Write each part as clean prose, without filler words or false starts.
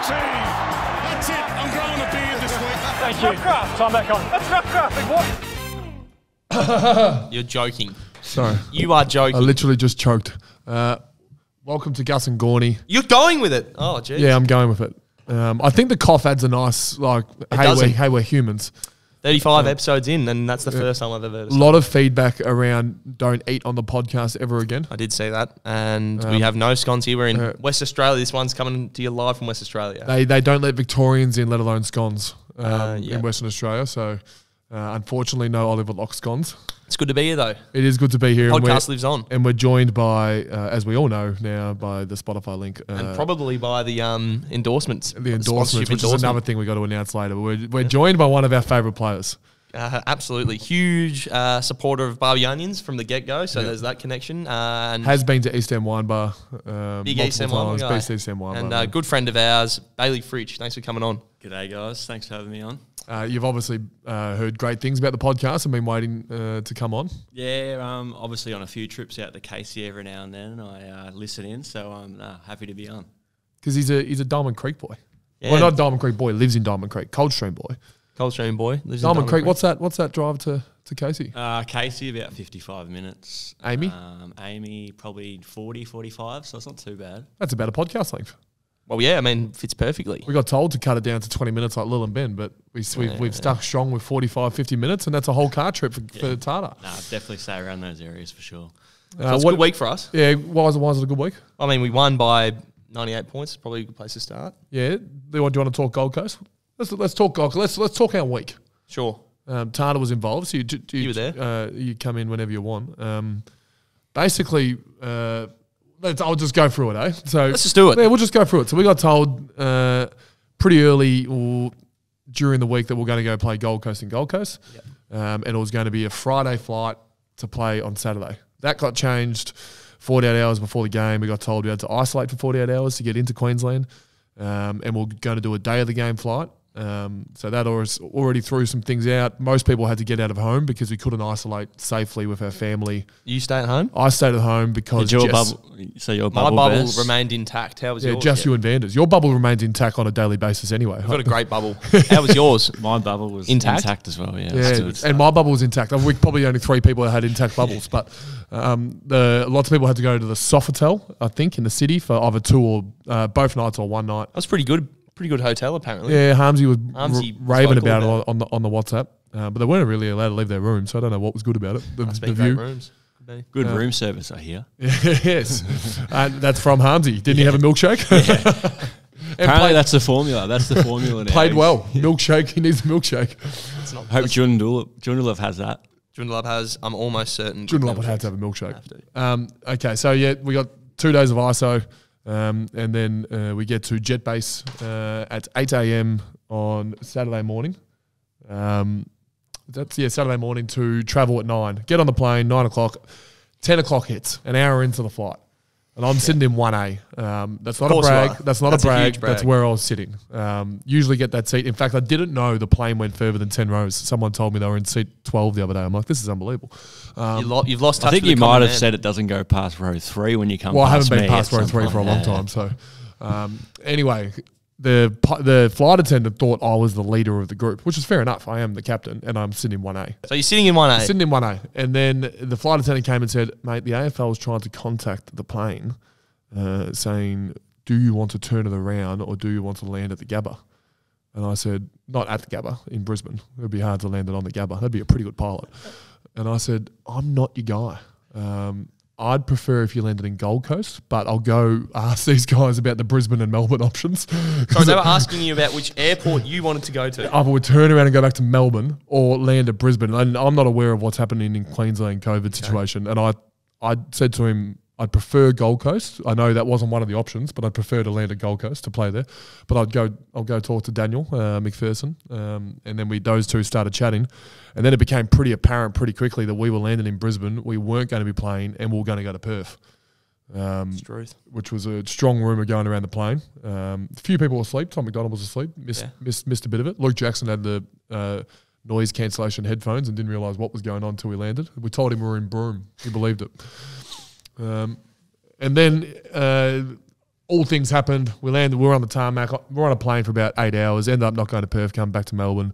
That's it. I'm growing a beard this week. Thank you. Time back on. That's Ruffcraft, big boy. You're joking. Sorry. You are joking. I literally just choked. Welcome to Gus and Gawny. You're going with it. Oh, geez. Yeah, I'm going with it. I think the cough adds a nice, hey, we're humans. 35 episodes in, and that's the first time I've ever heard A lot of feedback around don't eat on the podcast ever again. I did see that. And we have no scones here. We're in West Australia. This one's coming to you live from West Australia. They don't let Victorians in, let alone scones Yeah. in Western Australia. So, unfortunately, no Oliver Lock scones. It's good to be here, though. It is good to be here. Podcast lives on. And we're joined by, as we all know now, by the Spotify link. And probably by the endorsements. The endorsements, which is another thing we got to announce later. We're joined by one of our favourite players. Absolutely. Huge supporter of Barbie Onions from the get-go, so there's that connection. And has been to East End Wine Bar. Big East End Wine Bar. East End Wine and Bar. good friend of ours, Bayley Fritsch. Thanks for coming on. G'day, guys. Thanks for having me on. You've obviously heard great things about the podcast and been waiting to come on. Yeah, obviously on a few trips out to Casey every now and then. I listen in, so I'm happy to be on. Because he's a Diamond Creek boy. Yeah. Well, not Diamond Creek boy, lives in Diamond Creek. Coldstream boy. Coldstream boy. Lives Diamond in Creek. What's that drive to Casey? Casey, about 55 minutes. Amy? Amy, probably 40, 45, so it's not too bad. That's about a podcast length. Well, yeah, I mean, fits perfectly. We got told to cut it down to 20 minutes like Lil and Ben, but we've stuck strong with 45, 50 minutes, and that's a whole car trip for TaTa. Nah, definitely stay around those areas for sure. So it's a good week for us. Yeah, why is it a good week? I mean, we won by 98 points. Probably a good place to start. Yeah. Do you want to talk Gold Coast? Let's talk Gold Coast. Let's talk our week. Sure. TaTa was involved, so you were there. You come in whenever you want. Basically, I'll just go through it, eh? So let's just do it. Yeah, we'll just go through it. So we got told pretty early or during the week that we're going to go play Gold Coast and Gold Coast, and it was going to be a Friday flight to play on Saturday. That got changed 48 hours before the game. We got told we had to isolate for 48 hours to get into Queensland, and we're going to do a day of the game flight. So that already threw some things out. Most people had to get out of home because we couldn't isolate safely with our family. You stay at home? I stayed at home because your bubble my bubble remained intact. How was yours? Just you and Vanders. Your bubble remains intact on a daily basis anyway. I've got a great bubble. How was yours? My bubble was intact as well, yeah. And my bubble was intact. We're probably only 3 people that had intact bubbles, but lots of people had to go to the Sofitel, I think, in the city for either 2 or both nights or one night. That was pretty good. Pretty good hotel, apparently. Yeah, Harmsy was raving about it on the WhatsApp, but they weren't really allowed to leave their room, so I don't know what was good about it. The view. Great rooms. Good room service, I hear. Yes, that's from Harmsy. Didn't he have a milkshake? Yeah. Apparently that's the formula. That's the formula now. Played well. Milkshake. He needs a milkshake. Hope Joondalup has that. Joondalup has. I'm almost certain. Joondalup would have to have a milkshake. Okay, so yeah, we got 2 days of ISO. And then we get to Jet Base at 8 a.m. on Saturday morning. Saturday morning to travel at 9. Get on the plane, 9 o'clock. 10 o'clock hits, an hour into the flight. And I'm sitting in 1A. That's not a brag. That's not a brag. That's where I was sitting. Usually get that seat. In fact, I didn't know the plane went further than 10 rows. Someone told me they were in seat 12 the other day. I'm like, this is unbelievable. You've lost touch. I think you might have said it doesn't go past row 3 when you come. Well, I haven't been past row 3 for a long time. So anyway, the flight attendant thought I was the leader of the group, which is fair enough. I am the captain, and I'm sitting in 1A. So you're sitting in 1A? Sitting in 1A. And then the flight attendant came and said, mate, the AFL was trying to contact the plane saying, do you want to turn it around or do you want to land at the Gabba? And I said, not at the Gabba, in Brisbane. It would be hard to land it on the Gabba. That'd be a pretty good pilot. And I said, I'm not your guy. I'd prefer if you landed in Gold Coast, but I'll go ask these guys about the Brisbane and Melbourne options. So they were asking you about which airport you wanted to go to. I would turn around and go back to Melbourne or land at Brisbane. And I'm not aware of what's happening in Queensland COVID situation. And I said to him, I'd prefer Gold Coast. I know that wasn't one of the options, but I'd prefer to land at Gold Coast to play there. But I'll go talk to Daniel McPherson, and then those two started chatting, and then it became pretty apparent pretty quickly that we were landing in Brisbane. We weren't going to be playing, and we were going to go to Perth, which was a strong rumour going around the plane. A few people were asleep. Tom McDonald was asleep. Missed a bit of it. Luke Jackson had the noise cancellation headphones and didn't realise what was going on until we landed. We told him we were in Broome. He believed it. And then all things happened. We landed. We were on the tarmac. We were on a plane for about 8 hours. Ended up not going to Perth. Come back to Melbourne,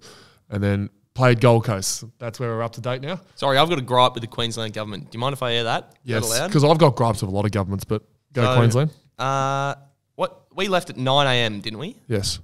and then played Gold Coast. That's where we're up to date now. Sorry, I've got a gripe with the Queensland government. Do you mind if I air that? Yes, Is that allowed? because I've got gripes with a lot of governments, but go Queensland. What we left at 9 a.m, didn't we? Yes.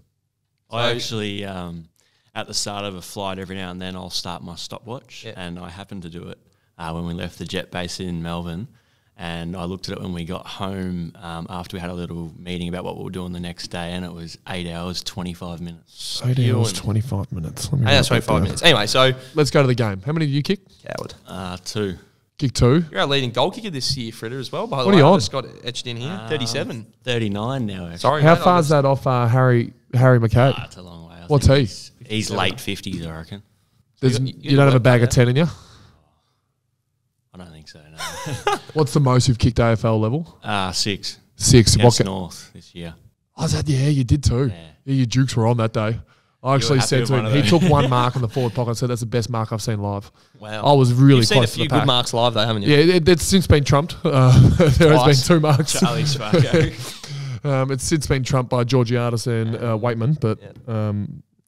I actually, at the start of a flight, every now and then I'll start my stopwatch, Yeah. and I happened to do it when we left the jet base in Melbourne. And I looked at it when we got home after we had a little meeting about what we were doing the next day, and it was 8 hours, 25 minutes. 8 hours, 25 minutes. Let me 8 hours, write that 25 down. minutes. Anyway, so Let's go to the game. How many did you kick? coward. 2. Kick 2. You're our leading goal kicker this year, Fritter, as well. By the What are way, you I on? just got etched in here. 37. 39 now, actually. Sorry, How mate, far is that off Harry McCabe? That's a long way. I What's think he? He's late 50s, I reckon. You don't have a bag of 10 in you? I don't think so, no. What's the most you've kicked AFL level? 6. 6. Against North this year. Oh, yeah, you did too. Yeah. Yeah, your Dukes were on that day. I actually happy said with to him, one of he those. took one mark on the forward pocket and said, that's the best mark I've seen live. Wow. I was really You've seen a close to few the good pack. marks live, though, haven't you? Yeah, it's since been trumped. There has been Twice. 2 marks. Charlie Spargo. It's since been trumped by Georgiadis and Waitman, but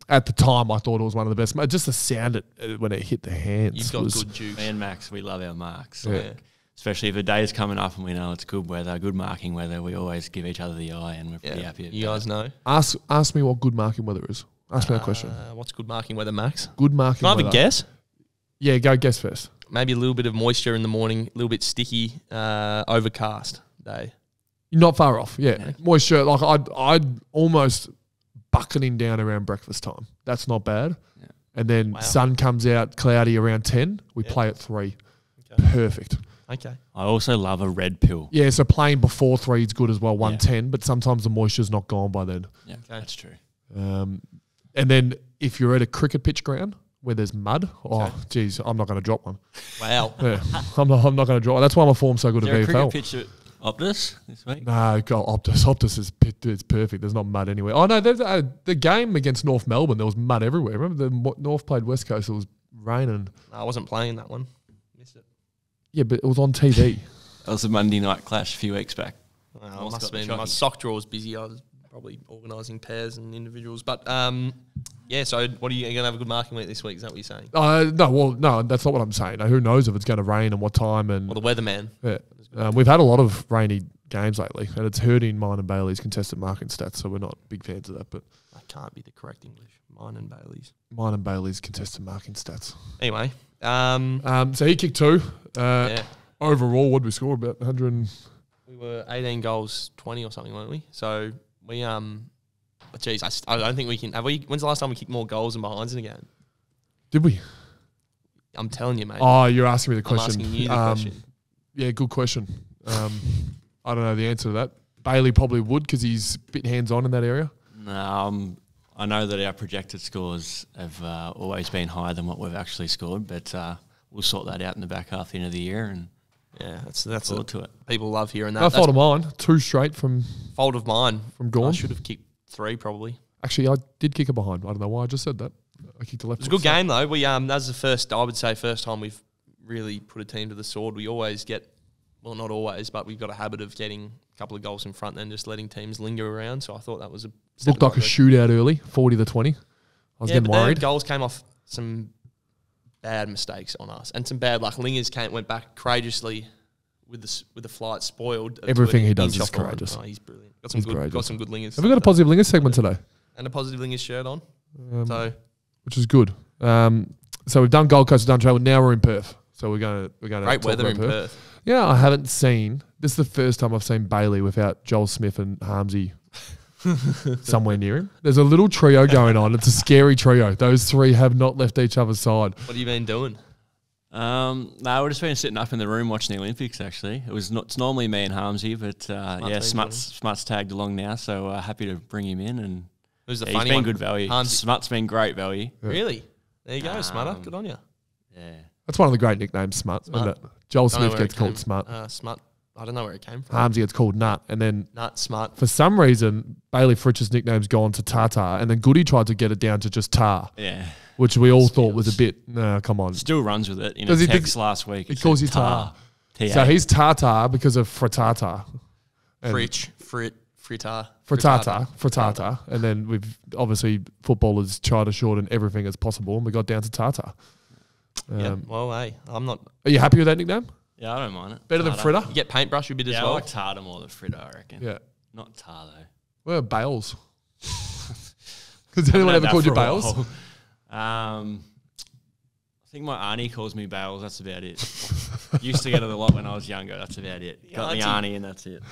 at the time I thought it was one of the best. Just the sound when it hit the hands. You've got was, good juice. Me and Max, we love our marks. Yeah. Like, especially if a day is coming up and we know it's good weather, good marking weather, we always give each other the eye, and we're pretty happy. You guys know. Ask me what good marking weather is. Ask me that question. What's good marking weather, Max? Good marking Can I have weather. a guess? Yeah, go guess first. Maybe a little bit of moisture in the morning, a little bit sticky, overcast day. You're not far off. Yeah. Moisture, like I'd almost bucketing down around breakfast time. That's not bad. Yeah. And then Wow. sun comes out cloudy around 10. We play at 3. Okay. Perfect. Okay. I also love a red pill. Yeah, so playing before 3 is good as well, 110, but sometimes the moisture's not gone by then. Yeah, that's true. And then if you're at a cricket pitch ground where there's mud, geez, I'm not going to drop one. Wow. Yeah, I'm not going to drop one. That's why my form's so good Is at there a cricket VFL. pitch at Optus this week? No, go Optus. Optus is it's perfect. There's not mud anywhere. Oh, no, there's the game against North Melbourne, there was mud everywhere. Remember the North played West Coast, it was raining. No, I wasn't playing that one. Missed it. Yeah, but it was on TV. That was a Monday night clash a few weeks back. Well, North must have got the been. shocking. My sock drawer was busy. I was probably organising pairs and individuals. But, yeah, so what are you going to have a good marking week this week? Is that what you're saying? No, that's not what I'm saying. Who knows if it's going to rain and what time. And Well, the weatherman. yeah. We've had a lot of rainy games lately, and it's hurting mine and Bailey's contested marking stats, so we're not big fans of that. But That can't be the correct English. Mine and Bailey's. mine and Bailey's contested marking stats. Anyway. So he kicked 2. Yeah. Overall, what did we score? About 100. We were 18 goals, 20 or something, weren't we? So we, geez, I don't think we can. Have we? When's the last time we kicked more goals than behinds in a game? Did we? I'm telling you, mate. Oh, you're asking me the I'm question. asking you the question. Yeah, good question. I don't know the answer to that. Bailey probably would because he's a bit hands-on in that area. No, I know that our projected scores have always been higher than what we've actually scored, but we'll sort that out in the back half the end of the year and Yeah, that's forward to it. people love hearing that. No That's fault of mine. 2 straight from fault of mine. From I Gawny. should have kicked 3 probably. Actually, I did kick it behind. I don't know why I just said that. I kicked the left. It was a good game though. We that was the first, I would say, first time we've really put a team to the sword. We always get, well, not always, but we've got a habit of getting a couple of goals in front and then just letting teams linger around. So I thought that was a Looked like a shootout early, 40-20. I was getting but then worried. goals came off some bad mistakes on us and some bad luck. Lingers went back courageously with the flight spoiled. Everything he does inch is off line. courageous. Oh, he's brilliant. He's courageous. Got some good lingers. Have we got a positive Lingers segment today? and a positive Lingers shirt on. So Which is good. So we've done Gold Coast, we've done travel. Now we're in Perth. So we're going to great talk weather about in Perth. Yeah, I haven't seen. This is the first time I've seen Bayley without Joel Smith and Harmsy somewhere near him. There's a little trio going on. It's a scary trio. Those 3 have not left each other's side. What have you been doing? No, we've just been sitting up in the room watching the Olympics. Actually, it's normally me and Harmsy, but yeah, Smut's tagged along now, so happy to bring him in. And Who's the he's funny been one? good value. Smut's been great value. Really? There you go, Smutter. Good on you. Yeah, That's one of the great nicknames, Smut. Isn't it? Joel Smith gets called Smut. Smut. I don't know where it came from. Harmsy gets called Nut. And then Nut, smart. for some reason, Bayley Fritsch's nickname's gone to TaTa. And then Goody tried to get it down to just Tar, yeah. which we all thought was a bit, no, come on. Still runs with it. In Does a he think- text last week, He it calls said you Tar. Tar. So he's TaTa because of Frittata. And Fritsch. Frittata. And then we've obviously footballers try to shorten everything as possible, and we got down to TaTa. Yeah. Well, hey, I'm not. Are you happy with that nickname? Yeah, I don't mind it. Better than Fritter? You get paintbrush a bit as Yeah, I well. like TaTa more than Fritter, I reckon. Yeah. Not TaTa, though. Where are Bales? Has anyone ever called you Bales? I think my auntie calls me Bales. That's about it. Used to get it a lot when I was younger. That's about it. Got the auntie and that's it.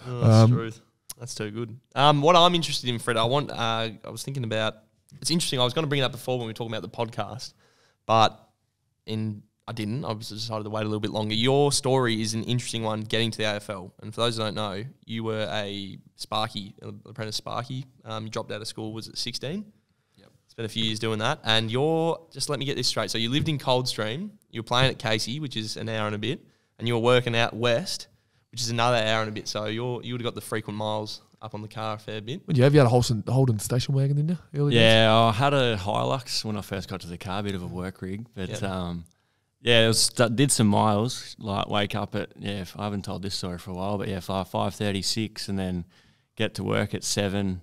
Oh, that's truth. That's too good. What I'm interested in, Fred, I was thinking about. It's interesting. I was going to bring it up before when we were talking about the podcast, but I didn't. I decided to wait a little bit longer. Your story is an interesting one, getting to the AFL. And for those who don't know, you were a Sparky, apprentice Sparky. You dropped out of school. Was it 16? Spent a few years doing that, and just let me get this straight. So you lived in Coldstream, you were playing at Casey, which is an hour and a bit, and you were working out west, which is another hour and a bit. So you would have got the frequent miles up on the car a fair bit. What did you have? You had a Holden station wagon in there? Yeah, I had a Hilux when I first got to the car, a bit of a work rig, but did some miles. Like wake up at I haven't told this story for a while, but 5:36, and then get to work at 7.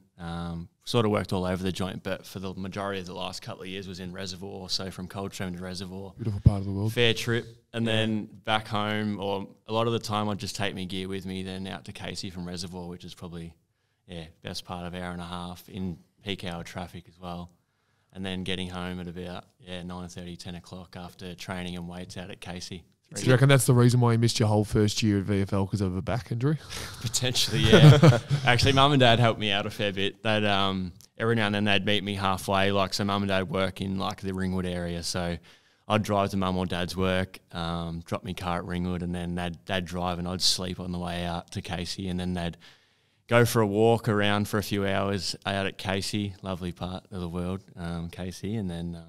Sort of worked all over the joint, but for the majority of the last couple of years was in Reservoir, so from Coldstream to Reservoir. Beautiful part of the world. Fair trip. And then back home, or a lot of the time I'd just take my gear with me, then out to Casey from Reservoir, which is probably, best part of hour and a half in peak hour traffic as well. And then getting home at about 9:30, 10 o'clock after training and weights out at Casey. Do you reckon that's the reason why you missed your whole first year at VFL because of a back injury? Potentially, yeah. Actually, Mum and Dad helped me out a fair bit. They'd every now and then they'd meet me halfway. So Mum and Dad work in the Ringwood area, so I'd drive to Mum or Dad's work, drop my car at Ringwood, and then they'd drive and I'd sleep on the way out to Casey, and then they'd go for a walk around for a few hours out at Casey, lovely part of the world, Casey, and then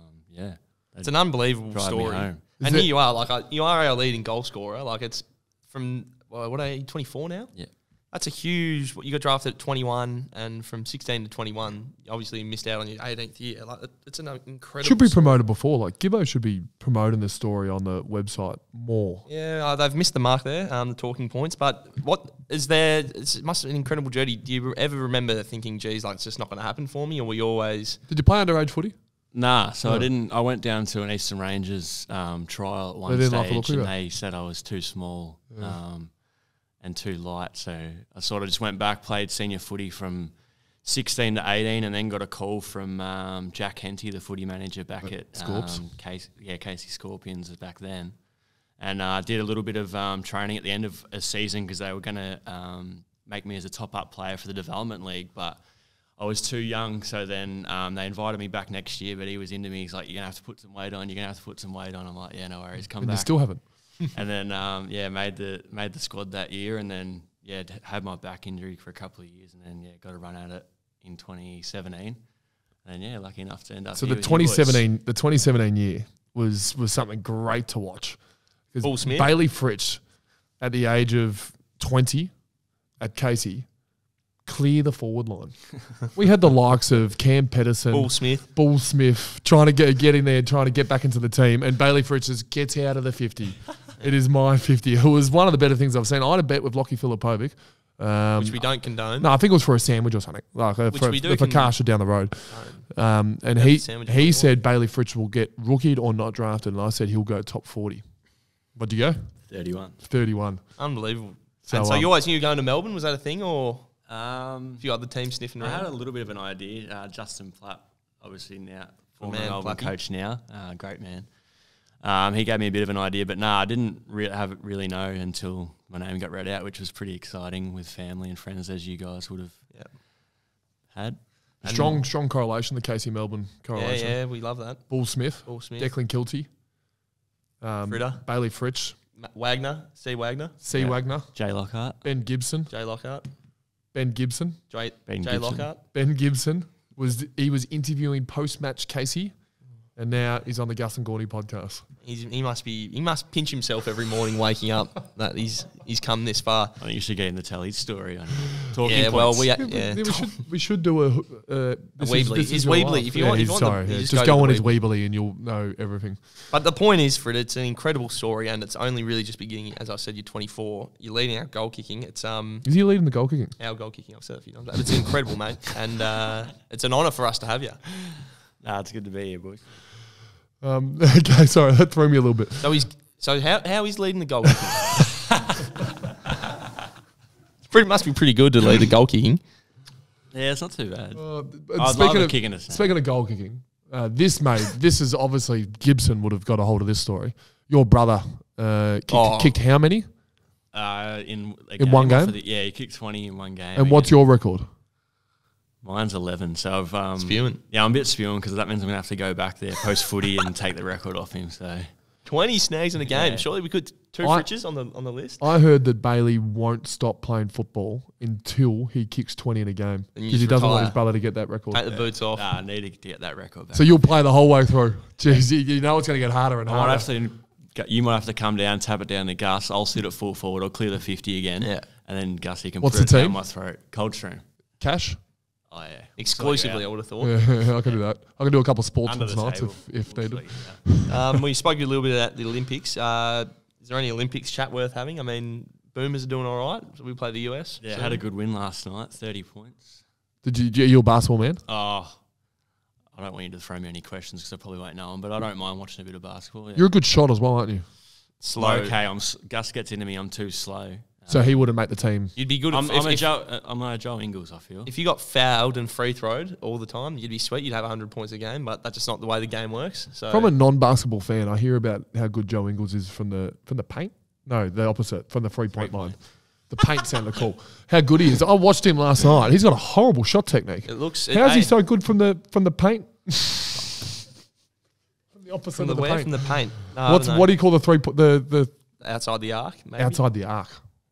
it's an unbelievable story. Home. And here you are, you are our leading goal scorer. It's from, what are you, 24 now? Yeah. That's a huge, you got drafted at 21, and from 16 to 21, you obviously missed out on your 18th year. It's an incredible Should be promoted before. Gibbo should be promoting this story on the website more. Yeah, they've missed the mark there, the talking points. But what is there? It must have been an incredible journey. Do you ever remember thinking, geez, it's just not going to happen for me? Or were you always... Did you play underage footy? Nah, so I didn't. I went down to an Eastern Rangers trial at one stage, and they said I was too small and too light. So I sort of just went back, played senior footy from 16 to 18, and then got a call from Jack Henty, the footy manager back at Casey Scorpions back then, and did a little bit of training at the end of a season because they were going to make me as a top-up player for the development league, but I was too young, so then they invited me back next year, but he was into me. He's like, you're going to have to put some weight on. You're going to have to put some weight on. I'm like, yeah, no worries, come back. You still haven't. And then, made the squad that year, and then, had my back injury for a couple of years, and then, got a run at it in 2017. And, lucky enough to end up So here the 2017 year was something great to watch. Paul Smith. Bayley Fritsch, at the age of 20 at Casey, clear the forward line. We had the likes of Cam Pedersen, Bull Smith trying to get in there, trying to get back into the team, and Bayley Fritsch just gets out of the 50. It is my 50. It was one of the better things I've seen. I had a bet with Lockie Filipovic. Which we don't condone. No, I think it was for a sandwich or something, for Kasha down the road. And he said Bayley Fritsch will get rookied or not drafted, and I said he'll go top 40. What'd you go? 31. Unbelievable. So you always knew you were going to Melbourne? Was that a thing, or... a few other teams sniffing around? I had a little bit of an idea. Justin Platt, obviously now former Melbourne coach now, great man. He gave me a bit of an idea, but I didn't really know until my name got read out, which was pretty exciting with family and friends, as you guys would have had. Strong correlation, the Casey Melbourne correlation. Yeah, we love that. Bull Smith, Declan Kilty, Fritter, Bayley Fritsch, Wagner, Wagner, Jay Lockhart, Ben Gibson, Ben Gibson Lockhart. Ben Gibson was interviewing post-match Casey And now he's on the Gus and Gawny podcast. He must pinch himself every morning waking up that he's come this far. I think you should get in the Telly story. We should do a Weebly. Is Weebly if you want? Just go on his Weebly and you'll know everything. But the point is, Fred, it's an incredible story, and it's only really just beginning. As I said, you're 24. You're leading our goal kicking. It's Is he leading the goal kicking? Our goal kicking. I've said it a few times. It's incredible, mate, and it's an honour for us to have you. Nah, it's good to be here, boys. Okay, sorry, that threw me a little bit. So how he's leading the goal kicking? Must be pretty good to lead the goal kicking. Yeah, it's not too bad. Speaking of goal kicking, this is obviously Gibson would have got a hold of this story. Your brother kicked how many? In one game? He kicked 20 in one game. And what's your record? Mine's 11, so I've spewing. Yeah, I'm a bit spewing because that means I'm gonna have to go back there post footy and take the record off him. So 20 snags in a game. Yeah. Surely we could two Fritches on the list. I heard that Bayley won't stop playing football until he kicks 20 in a game because he doesn't want his brother to get that record. Take the boots off. I need to get that record back. So you'll play the whole way through. Jeez, you know it's going to get harder and harder. You might have to come down, tap it down to Gus. I'll sit at full forward. I'll clear the 50 again. Yeah. And then Gus, he can put it team? down my throat. Coldstream. Cash? Oh, yeah. Exclusively, I would have thought. Yeah, I can do that. I can do a couple of sportsman's nights if needed. We spoke a little bit about the Olympics. Is there any Olympics chat worth having? I mean, Boomers are doing all right. So we played the US. Yeah, had a good win last night, 30 points. You a basketball man? Oh, I don't want you to throw me any questions because I probably won't know them, but I don't mind watching a bit of basketball. Yeah. You're a good shot as well, aren't you? Slow. Okay, Gus gets into me, I'm too slow. So he wouldn't make the team. You'd be good. I'm a Joe Ingles, I feel. If you got fouled and free throwed all the time, you'd be sweet. You'd have 100 points a game, but that's just not the way the game works. So from a non-basketball fan, I hear about how good Joe Ingles is from the paint. No, the opposite, from the 3-point line. The paint sounded cool. How good he is! I watched him last night. He's got a horrible shot technique. How's he so good from the paint? From the opposite of the paint. From the paint. No, what do you call the outside the arc? Maybe? Outside the arc.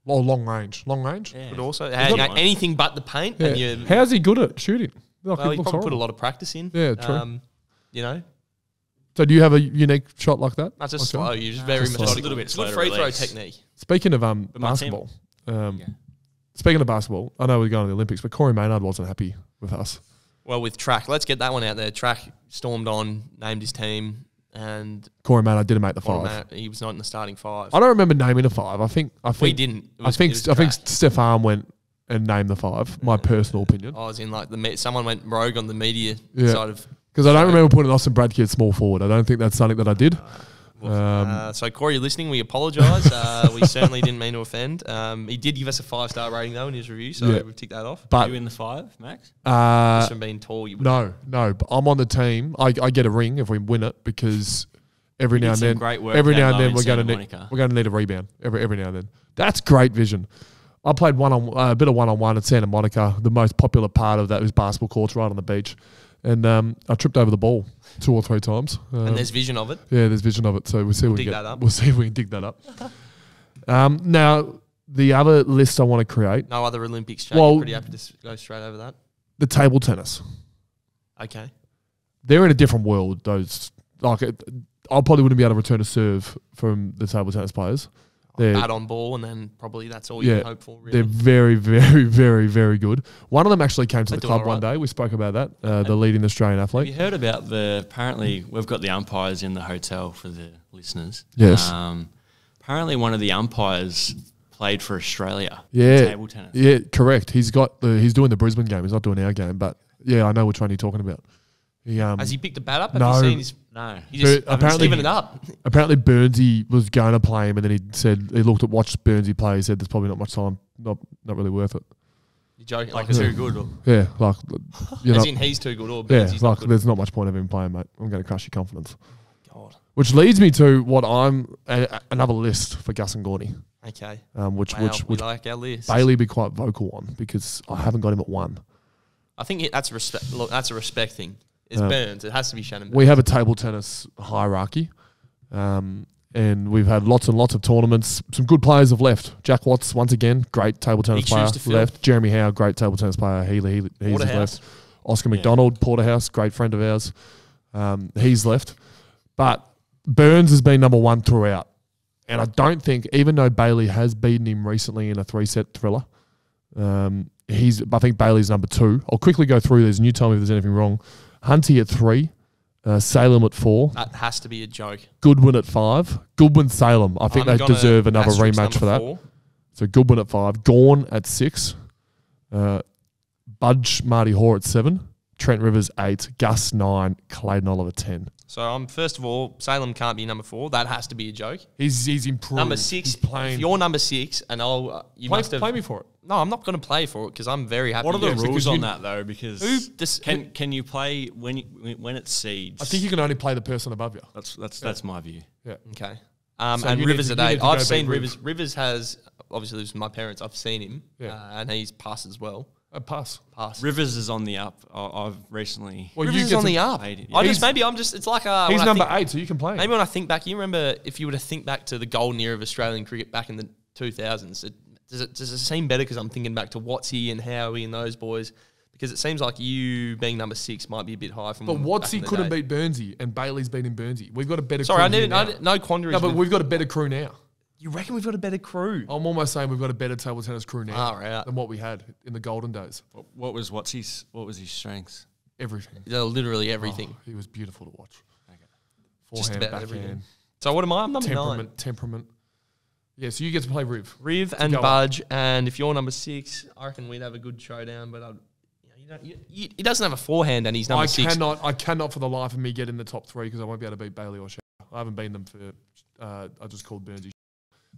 Oh, long range. Yeah. But also anything but the paint. Yeah. And how's he good at shooting? Like he probably put a lot of practice in. Yeah, true. So do you have a unique shot like that? That's just slow. You're just very methodical. A little bit slow. Free throw technique. Speaking of basketball, speaking of basketball, I know we're going to the Olympics, but Corey Maynard wasn't happy with us. Well, with track, let's get that one out there. Track stormed on, named his team. And Corey Maynard didn't make the 5. He was not in the starting 5. I don't remember naming a 5. I think we didn't. I think Stefan went and named the 5. My personal opinion. I was in like someone went rogue on the media side of. Because I don't remember putting Austin Bradkey at small forward. I don't think that's something that I did. So Corey, you're listening. We apologise. We certainly didn't mean to offend. He did give us a 5-star rating though in his review, so we've ticked that off. But are you in the 5, Max? Just from being tall, you no. But I'm on the team. I get a ring if we win it because every now and then we're going to need a rebound every now and then. That's great vision. I played a bit of one-on-one at Santa Monica. The most popular part of that was basketball courts right on the beach. And I tripped over the ball 2 or 3 times. And there's vision of it? Yeah, there's vision of it. So we'll see We'll see if we can dig that up. Now, the other list I want to create. No other Olympics chat. You're pretty happy to go straight over that? The table tennis. Okay. They're in a different world, those. I probably wouldn't be able to return a serve from the table tennis players. Bat on ball, and then probably that's all you can hope for, really. They're very, very, very, very good. One of them actually came to the club one day. We spoke about that, the leading Australian athlete. Have you heard about apparently we've got the umpires in the hotel for the listeners. Yes. Apparently one of the umpires played for Australia in table tennis. Yeah, correct. He's doing the Brisbane game. He's not doing our game, but yeah, I know which one you're talking about. Has he picked the bat up? No. Have you seen his... No. He just apparently given it up. Apparently Burnsy was going to play him, and then he watched Burnsy play. He said there's probably not much time. Not really worth it. You're joking? Like too good? Or? Yeah, like... As in he's too good or Burnsy's not good? There's not much point of him playing, mate. I'm going to crush your confidence. God. Which leads me to what another list for Gus and Gawny. Okay. Which we like our list. Bayley be quite vocal on because I haven't got him at 1. I think that's a respect. Look, that's a respect thing. It's Burns. It has to be Shannon Burns. We have a table tennis hierarchy, and we've had lots and lots of tournaments. Some good players have left. Jack Watts, once again, great table tennis player, left. Jeremy Howe, great table tennis player. He's left. Oscar McDonald, Porterhouse, great friend of ours. He's left. But Burns has been number one throughout. And I don't think, even though Bayley has beaten him recently in a 3-set thriller, I think Bailey's number 2. I'll quickly go through these and you tell me if there's anything wrong. Hunty at 3. Salem at 4. That has to be a joke. Goodwin at 5. Goodwin, Salem. I think they deserve another rematch for that. 4. So Goodwin at 5. Gawny at 6. Budge, Marty Hoare at 7. Trent Rivers 8. Gus 9. Clayton Oliver 10. So first of all, Salem can't be number 4. That has to be a joke. He's improved. Number 6. If you're number 6, and play me for it. No, I'm not going to play for it because I'm very happy. What are the rules on that though? Because can you play when it's seeds? I think you can only play the person above you. That's my view. Yeah. Okay. So and Rivers at 8. I've seen Riv. Rivers. Rivers has obviously lives with my parents. I've seen him, Yeah. and he's passed as well. A pass. Rivers is on the up. I've recently. Well, Rivers is on the up. played it, I yeah. just maybe I'm just. It's like He's number 8, so you can play him. Maybe when I think back, you remember if you were to think back to the golden era of Australian cricket back in the 2000s. Does it seem better because I'm thinking back to Watsy and Howie and those boys? Because it seems like you being number 6 might be a bit high from. But Watsy couldn't beat Burnsy, and Bailey's beating Burnsy. We've got a better. Sorry, crew no quandaries. No, but we've got a better crew now. You reckon we've got a better crew? I'm almost saying we've got a better table tennis crew now Right. than what we had in the golden days. What was his strengths? Everything. Literally everything. He was beautiful to watch. Okay. Just Forehand, about backhand, everything. So what am I? I'm number 9. Temperament. Yeah, so you get to play Riv and Budge, and if you're number 6, I reckon we'd have a good showdown. But he doesn't have a forehand, and he's number 6. I cannot for the life of me get in the top 3 because I won't be able to beat Bailey or Shaq. I haven't beaten them for. I just called Burnsy.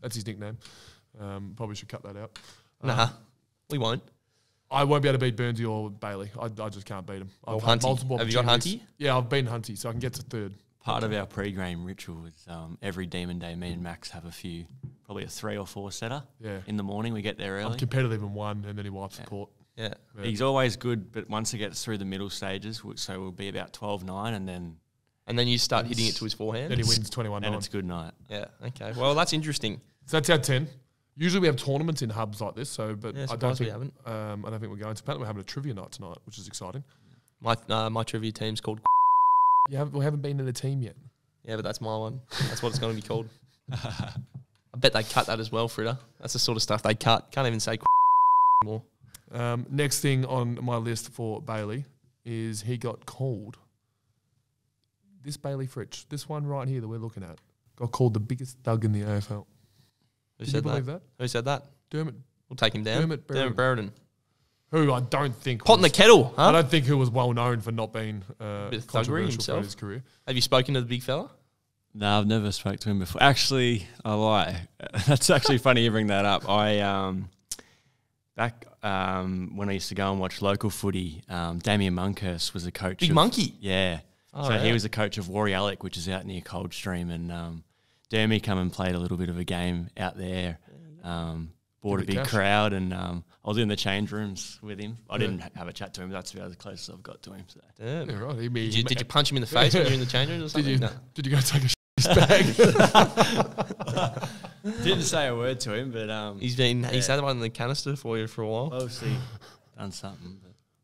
That's his nickname. Probably should cut that out. Nah, we won't. I won't be able to beat Burnsy or Bailey. I just can't beat him. Or Hunty. Have you got Hunty? Yeah, I've been Hunty, so I can get to 3rd. Part of our pre-game ritual is every Demon Day, me and Max have probably a 3 or 4 setter. Yeah. In the morning, we get there early. I'm competitive in 1, and then he wipes the court. Yeah. He's always good, but once he gets through the middle stages, so we'll be about 12-9, and then you start hitting it to his forehand. Then he wins 21-9. and it's good night. Yeah. Okay. Well, that's interesting. So that's our 10. Usually we have tournaments in hubs like this, but Yeah, I don't think we haven't. I don't think we're going to. Apparently we're having a trivia night tonight, which is exciting. My trivia team's called. We haven't been in a team yet. Yeah, but that's my one. That's what it's going to be called. I bet they cut that as well, Fritter. That's the sort of stuff they cut. Can't even say anymore. Next thing on my list for Bailey is he got called. This Bayley Fritsch, this one right here that we're looking at, got called the biggest thug in the AFL. Who Can said you believe that? Who said that? Dermot. We'll take him down. Dermot Brereton. Who I don't think Pot in the kettle, huh? I don't think who was well known for not being Bit of thuggery controversial himself. throughout his career. Have you spoken to the big fella? No, I've never spoke to him before. Actually, I lie. That's actually funny you bring that up. I back when I used to go and watch local footy, Damien Monkhurst was a coach. Big Monkey? Yeah. So he was a coach of Warrialec, which is out near Coldstream, and Dermy come and played a little bit of a game out there. Bought a big crowd, and I was in the change rooms with him. I didn't have a chat to him. That's about as close as I've got to him. So. Damn. Yeah, right. Did you punch him in the face when you were in the change room or something? Did you go take a bag? Didn't say a word to him, but He's had one in the canister for you for a while. obviously done something.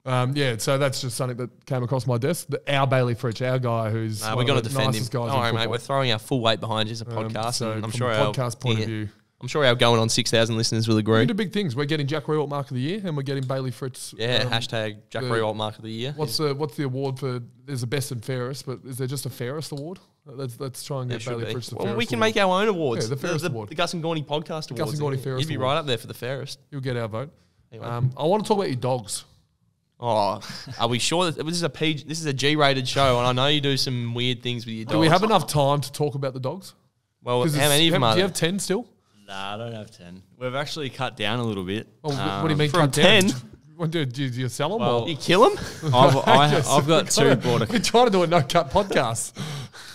But. So that's just something that came across my desk. Our Bayley Fritsch, our guy who's We're going to defend him. nicest guys Don't worry, in mate. We're throwing our full weight behind you as a podcast. So and I'm from sure a podcast point of view, I'm sure our going on 6,000 listeners will we're agree. into big things. We're getting Jack Rewalt Mark of the Year, and we're getting Bayley Fritsch. Yeah, hashtag Jack Rewalt Mark of the Year. What's the award for? There's a best and fairest, but is there just a fairest award? Let's try and get Bayley Fritsch the fairest. We can award. make our own awards. Yeah, the fairest award. The Gus and Gawny podcast awards. Gus and Gawny fairest You'd be award. right up there for the fairest. You'll get our vote. Anyway. I want to talk about your dogs. Oh, are we sure that this is a G-rated show, and I know you do some weird things with your dogs. Do we have enough time to talk about the dogs? Well, how many of them are Do you there? have 10 still? Nah, I don't have 10. We've actually cut down a little bit. Oh, what do you mean from cut down? 10? Do you sell them? Well, or? You kill them? I've got two border. We're trying to do a no-cut podcast.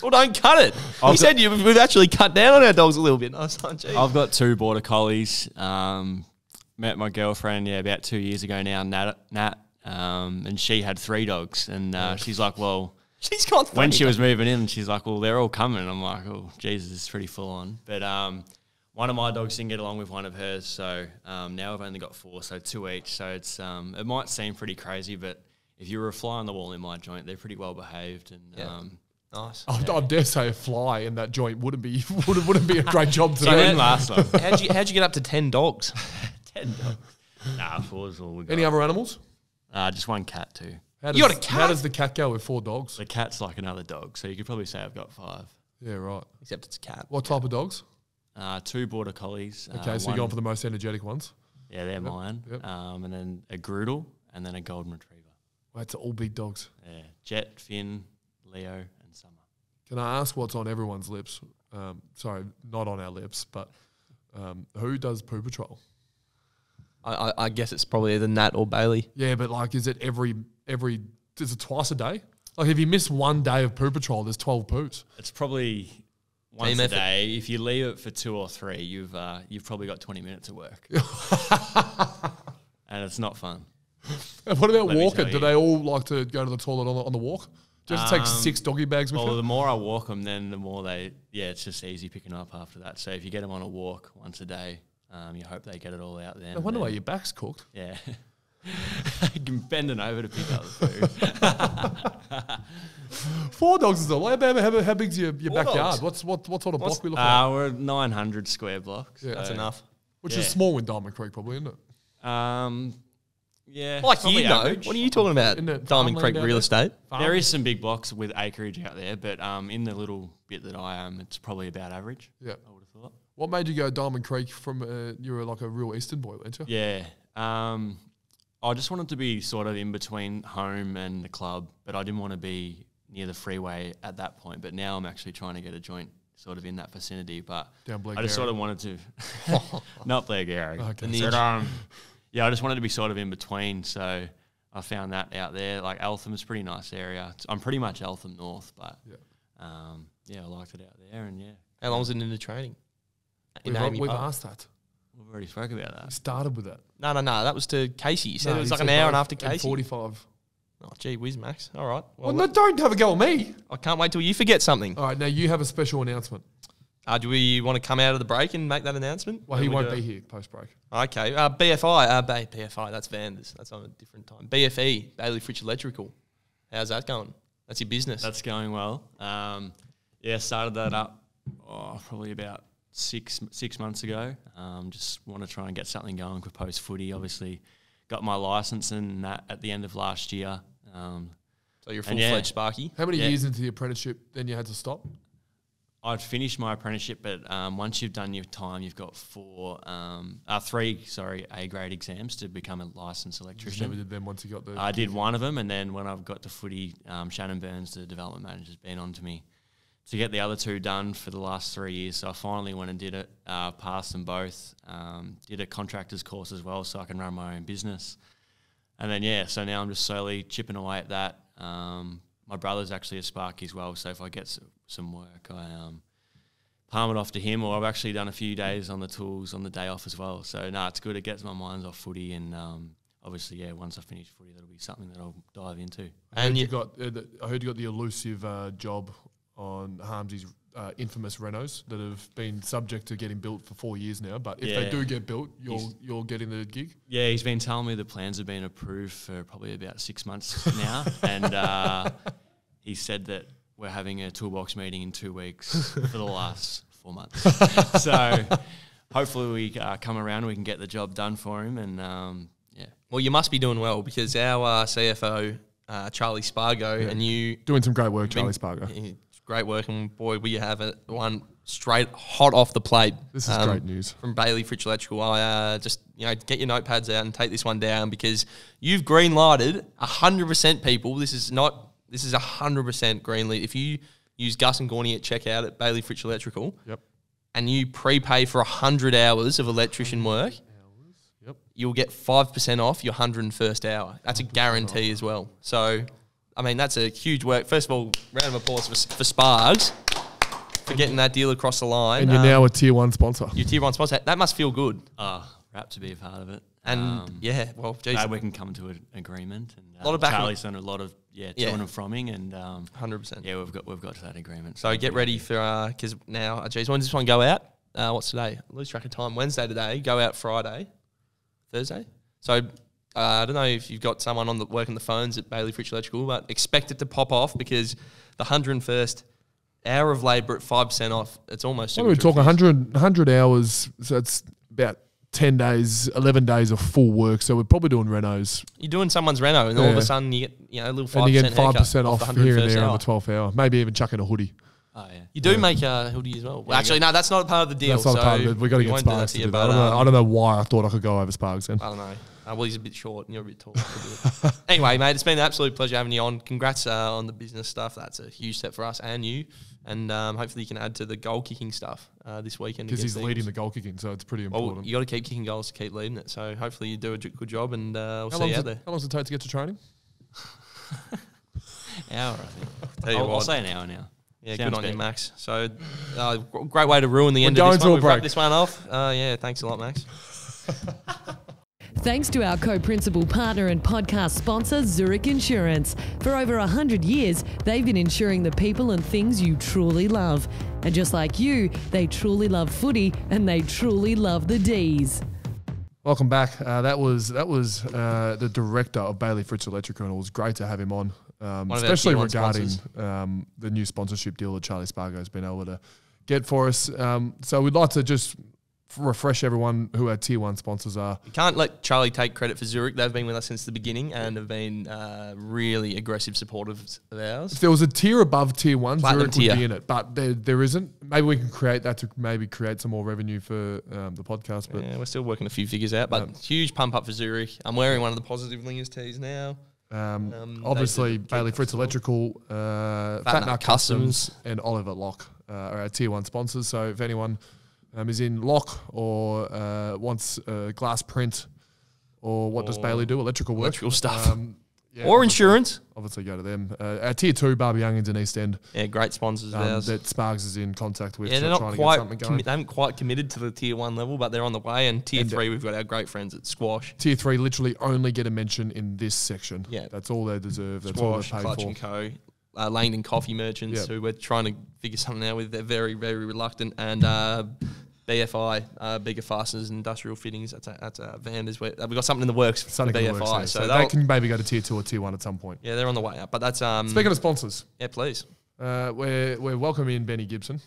Well, don't cut it. You said we've actually cut down on our dogs a little bit. I was like, geez. I've got 2 border collies. Met my girlfriend about 2 years ago now, Nat, and she had 3 dogs, and she's like, well. She's got 3 When she was moving in, she's like, well, they're all coming. And I'm like, oh, Jesus, it's pretty full on. But one of my dogs didn't get along with one of hers, so now I've only got 4, so 2 each. So it's it might seem pretty crazy, but if you were a fly on the wall in my joint, they're pretty well behaved and nice. I dare say a fly in that joint wouldn't be a great job to So do. didn't last long. How'd you get up to 10 dogs? 10 dogs. Nah, 4's all we got. Any other animals? Just one cat too. How You got a cat? How does the cat go with 4 dogs? The cat's like another dog, so you could probably say I've got 5. Yeah, right. Except it's a cat. What type of dogs? 2 border collies. Okay, so you're going for the most energetic ones. Yeah, they're mine. Yep. And then a Groodle, and then a golden retriever. Well, that's all big dogs. Yeah, Jet, Finn, Leo, and Summer. Can I ask what's on everyone's lips? Sorry, not on our lips, but who does Poo Patrol? I guess it's probably either Nat or Bayley. Yeah, but like, is it is it twice a day? Like, if you miss one day of Poo Patrol, there's 12 poos. It's probably once Team a effort. day. If you leave it for 2 or 3, you've probably got 20 minutes of work, and it's not fun. And what about Let me walking? tell Do you. they all like to go to the toilet on the walk? Do you have to take 6 doggy bags with Well, you? the more I walk them, then the more it's just easy picking up after that. So if you get them on a walk once a day, you hope they get it all out there. I wonder why your back's cooked. Yeah. You can bending over to pick up the food. 4 dogs is all. How big's your backyard? dogs? What sort of block we look at? We're 900 square blocks. Yeah. That's so, enough. Which yeah. is small in Diamond Creek, probably, isn't it? Yeah. Like probably you know. average. What are you talking about? Isn't it Diamond farmland Creek out Real there? Estate. There is some big blocks with acreage out there, but in the little bit that I am, it's probably about average. Yeah. I would have thought. What made you go Diamond Creek from, you were like a real Eastern boy, weren't you? Yeah. I just wanted to be sort of in between home and the club, but I didn't want to be near the freeway at that point. But now I'm actually trying to get a joint sort of in that vicinity. But Down Blair I just Gary. sort of wanted to, not Blair Gary. Okay. But, yeah, I just wanted to be sort of in between. So I found that out there. Like Eltham's a pretty nice area. I'm pretty much Eltham North, but I liked it out there. And yeah, How long was it into training? We've asked that. we've already spoke about that. We started with that. No. That was to Casey. You said No, it was he like an said hour and both after and Casey. 45. Oh, gee whiz, Max. All right. Well, no, don't have a go at me. I can't wait till you forget something. All right, now you have a special announcement. Do we want to come out of the break and make that announcement? Well, he won't be here post-break. Okay. BFI. BFI. That's Vanders. That's on a different time. BFE. Bayley Fritsch Electrical. How's that going? That's your business. That's going well. Started that up probably about six months ago. Just want to try and get something going for post footy. Obviously, got my license and that at the end of last year. So you're full-fledged Sparky. How many years into the apprenticeship then you had to stop? I'd finished my apprenticeship, but once you've done your time, you've got three A-grade exams to become a licensed You electrician. never did them once you got the... I did one of them, and then when I've got to footy, Shannon Burns, the development manager, has been on to me to get the other 2 done for the last 3 years. So I finally went and did it, passed them both, did a contractor's course as well so I can run my own business. And then, so now I'm just slowly chipping away at that. My brother's actually a Sparky as well, so if I get some work, I palm it off to him, or I've actually done a few days on the tools on the day off as well. So, it's good. It gets my mind off footy, and obviously, once I finish footy, that'll be something that I'll dive into. I heard you got the elusive job on Harmsy's infamous Renos that have been subject to getting built for 4 years now. But if they do get built, you're getting the gig. Yeah, he's been telling me the plans have been approved for probably about 6 months now, and he said that we're having a toolbox meeting in 2 weeks for the last 4 months. So hopefully we come around and we can get the job done for him. And Well, you must be doing well because our CFO, Charlie Spargo, and you... Doing some great work, Charlie Spargo. Great work, and boy, we have one straight hot off the plate. This is great news. From Bayley Fritsch Electrical. I just, get your notepads out and take this one down because you've green-lighted 100% people. This is 100% green light. If you use Gus and Gawny at checkout at Bayley Fritsch Electrical, and you prepay for 100 hours of electrician work, you'll get 5% off your 101st hour. That's a guarantee as well. So, that's a huge work. First of all, round of applause for Spargs for getting that deal across the line. And you're now a Tier 1 sponsor. Your Tier 1 sponsor. That must feel good. Rapt to be a part of it. And, geez. Glad we can come to an agreement. And, a lot of back Charlie's done a lot of to and froming, and 100%. Yeah, we've got to that agreement. So get ready for because now, when does this one go out? What's today? I lose track of time. Wednesday today. Go out Friday, Thursday. So I don't know if you've got someone on working the phones at Bayley Fritsch Electrical, but expect it to pop off because the 101st hour of labour at 5% off, it's almost... What are we talking, 100 hours, so it's about 10 days, 11 days of full work, so we're probably doing renos. You're doing someone's reno, and all of a sudden you get a little 5% and you get 5% off off the here and there hour. on the 12th hour. Maybe even chuck in a hoodie. Oh, yeah. You do make a hoodie as well. Actually, no, that's not part of the deal. That's not so part of it. We've got to get won't do that Sparks to you, do but, that. I don't know why I thought I could go over Sparks then. I don't know. Well, he's a bit short and you're a bit tall. Anyway, mate, it's been an absolute pleasure having you on. Congrats on the business stuff. That's a huge step for us and you. And hopefully you can add to the goal kicking stuff this weekend. Because he's leading the goal kicking, so it's pretty important. Well, you got to keep kicking goals to keep leading it. So hopefully you do a good job and we'll see you out there. How long does it take to get to training? Hour, I think. I'll say an hour now. Yeah, Sounds good on good. you, Max. So, great way to ruin the end We're of this going one. to a We've wrapped break. this one off. Yeah, thanks a lot, Max. Thanks to our co-principal partner and podcast sponsor, Zurich Insurance. For over 100 years, they've been insuring the people and things you truly love. And just like you, they truly love footy and they truly love the D's. Welcome back. That was the director of Bayley Fritsch Electrical, and it was great to have him on, especially regarding the new sponsorship deal that Charlie Spargo's been able to get for us. So we'd like to just refresh everyone who our Tier 1 sponsors are. You can't let Charlie take credit for Zurich. They've been with us since the beginning and have been really aggressive supporters of ours. If there was a tier above Tier 1, Platinum Zurich tier. would be in it, but there isn't. Maybe we can create that to maybe create some more revenue for the podcast. But Yeah, we're still working a few figures out, but huge pump up for Zurich. I'm wearing one of the Positive Lingers tees now. obviously, Bayley Fritsch Electrical, Fat Nut Customs, and Oliver Lock are our Tier 1 sponsors. So if anyone is in Lock or wants glass print, or what does Bayley do? Electrical work. Electrical stuff. Yeah, or insurance. Obviously go to them. Our Tier 2, Barbie Youngins and East End. Yeah, great sponsors of ours. That Sparks is in contact with. Yeah, they're trying not to get quite something going. they haven't quite committed to the Tier 1 level, but they're on the way. And Tier 3, we've got our great friends at Squash. Tier 3 literally only get a mention in this section. Yeah. That's all they deserve. That's Squash, all they pay Clutch for. and Co. Langdon Coffee Merchants, who we're trying to figure something out with. They're very, very reluctant. And BFI, Bigger Fasteners and Industrial Fittings. That's a Vanders. We've got something in the works for BFI. So they can maybe go to Tier 2 or Tier 1 at some point. Yeah, they're on the way up. But that's Speaking of sponsors. Yeah, please. We're welcoming Benny Gibson.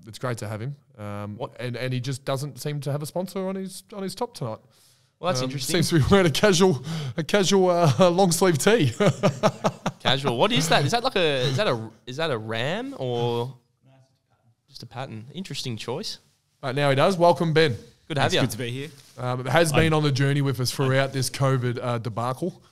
It's great to have him. And he just doesn't seem to have a sponsor on his top tonight. Well, that's interesting. Seems to be wearing a casual long sleeve tee. Casual. What is that? Is that a ram or just a pattern? Interesting choice. But now he does. Welcome, Ben. Good to have you. Good to be here. Has been on the journey with us throughout this COVID debacle,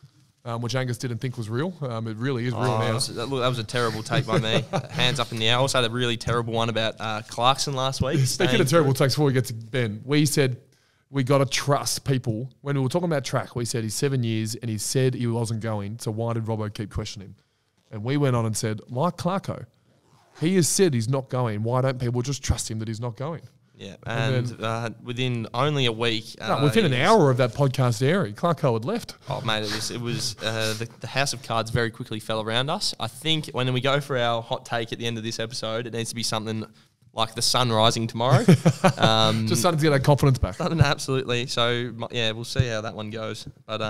which Angus didn't think was real. It really is real now. That was a terrible take by me. Hands up in the air. I also had a really terrible one about Clarkson last week. Speaking of terrible takes, before we get to Ben, we said we got to trust people. When we were talking about track, we said he's 7 years and he said he wasn't going, so why did Robbo keep questioning him? And we went on and said, like Clarko, he has said he's not going. Why don't people just trust him that he's not going? Yeah, and within only a week... within an hour of that podcast airing, Clarko had left. Oh, mate, it was the house of cards very quickly fell around us. I think when we go for our hot take at the end of this episode, it needs to be something like the sun rising tomorrow. Just starting to get that confidence back. Absolutely. So, yeah, we'll see how that one goes. But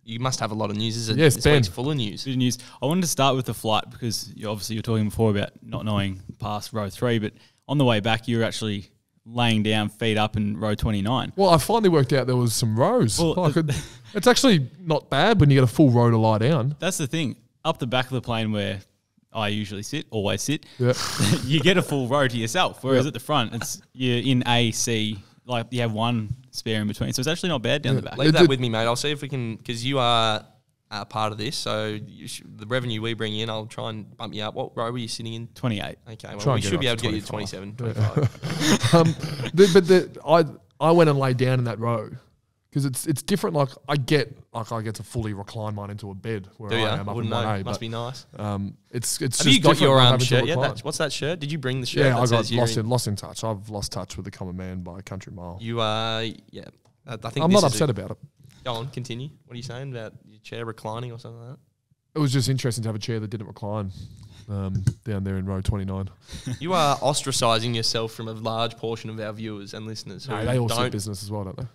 you must have a lot of news, isn't it? Yes, this Ben. week's full of news. Good news. I wanted to start with the flight because you were talking before about not knowing past row 3, but on the way back you were actually laying down feet up in row 29. Well, I finally worked out there was some rows. Well, it's actually not bad when you get a full row to lie down. That's the thing. Up the back of the plane where I usually always sit, Yeah. you get a full row to yourself, whereas at the front you're in A, C, like you have one spare in between. So it's actually not bad down the back. Leave that with me, mate. I'll see if we can, because you are part of this. So the revenue we bring in, I'll try and bump you up. What row were you sitting in? 28. Okay, Try well, and we get should it be up able to to get you to 25. 27, 25. I went and laid down in that row because it's different. Like I get to fully recline mine into a bed where Do you? I am up in Wouldn't 1A. know. Must be nice. It's Have just you got different your not having to shirt yet? recline. What's that shirt? Did you bring the shirt? Yeah, that I got says you're lost in touch. I've lost touch with the common man by a country mile. You are, yeah. I think I'm this not is upset about it. Go on, continue. What are you saying about your chair reclining or something like that? It was just interesting to have a chair that didn't recline down there in row 29. You are ostracising yourself from a large portion of our viewers and listeners. No, who they all don't. sit business as well, don't they?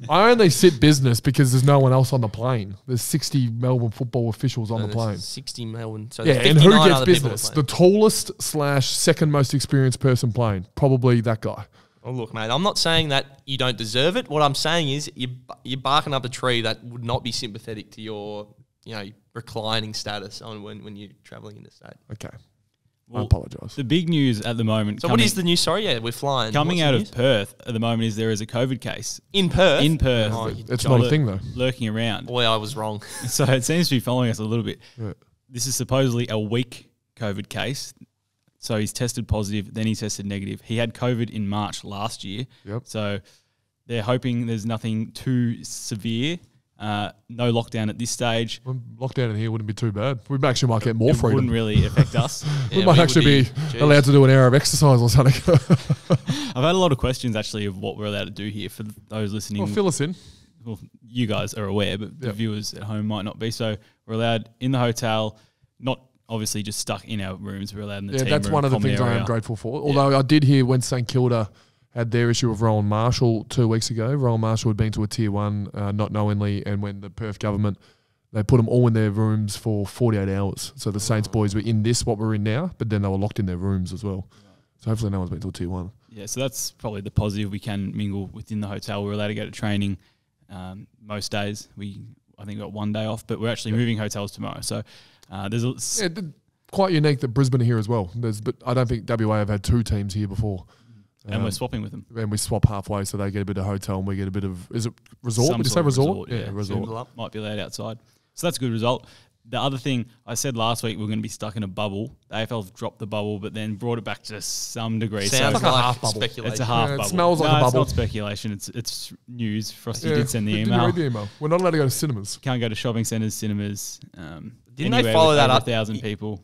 I only sit business because there's no one else on the plane. There's 60 Melbourne football officials on the plane. 60 Melbourne. So yeah, and who gets business? The tallest / second most experienced person playing. Probably that guy. Oh, look, mate, I'm not saying that you don't deserve it. What I'm saying is you're barking up a tree that would not be sympathetic to your, reclining status on when you're travelling interstate. Okay. Well, I apologise. The big news at the moment. So what is the news? Sorry, yeah, we're flying. Coming out of Perth at the moment is there is a COVID case. In Perth? In Perth. Oh, it's not a thing, though. Lurking around. Boy, I was wrong. So it seems to be following us a little bit. Yeah. This is supposedly a weak COVID case. So he's tested positive, then he tested negative. He had COVID in March last year. Yep. So they're hoping there's nothing too severe. No lockdown at this stage. Well, lockdown in here wouldn't be too bad. We actually might get more freedom. It wouldn't really affect us. We might actually be allowed to do an hour of exercise or something. I've had a lot of questions actually of what we're allowed to do here for those listening. Well, fill us in. Well, you guys are aware, but the viewers at home might not be. So we're allowed in the hotel, not obviously just stuck in our rooms. We're allowed in the team room. Yeah, that's one of the things I am grateful for. Although I did hear when St Kilda had their issue of Rowan Marshall 2 weeks ago. Rowan Marshall had been to a tier 1 not knowingly, and when the Perth government, they put them all in their rooms for 48 hours. So the Saints boys were in what we're in now, but then they were locked in their rooms as well. So hopefully no one's been to a tier 1. Yeah, so that's probably the positive. We can mingle within the hotel. We're allowed to go to training most days. I think we got 1 day off, but we're actually moving hotels tomorrow. So there's quite unique that Brisbane are here as well. But I don't think WA have had 2 teams here before. And we're swapping with them. And we swap halfway, so they get a bit of hotel and we get a bit of... Is it resort? Did you say resort? Yeah, resort. Might be allowed outside. So that's a good result. The other thing, I said last week we're going to be stuck in a bubble. The AFL dropped the bubble, but then brought it back to some degree. Sounds like a half bubble. It's a half bubble. It smells like a bubble. It's not speculation. It's news. Frosty did send the email. Did you read the email? We're not allowed to go to cinemas. Can't go to shopping centres, cinemas. Didn't they follow that up? 1,000 people.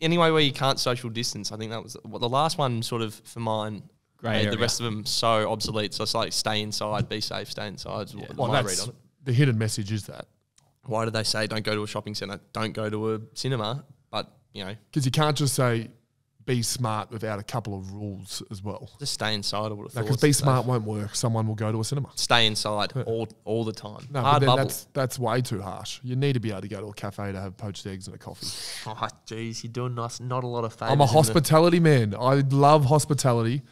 Anyway, where you can't social distance. I think that was the last one sort of for mine. Great. The rest of them so obsolete. So it's like stay inside, be safe, stay inside. Yeah. Well, I read on it. The hidden message is that. Why do they say don't go to a shopping centre, don't go to a cinema? But, because you can't just say be smart without a couple of rules as well. Just stay inside. I would have thought. Because be smart won't work. Someone will go to a cinema. Stay inside all the time. No, hard but then bubble. that's way too harsh. You need to be able to go to a cafe to have poached eggs and a coffee. Oh, jeez, you're doing us not a lot of favours. I'm a hospitality man. I love hospitality.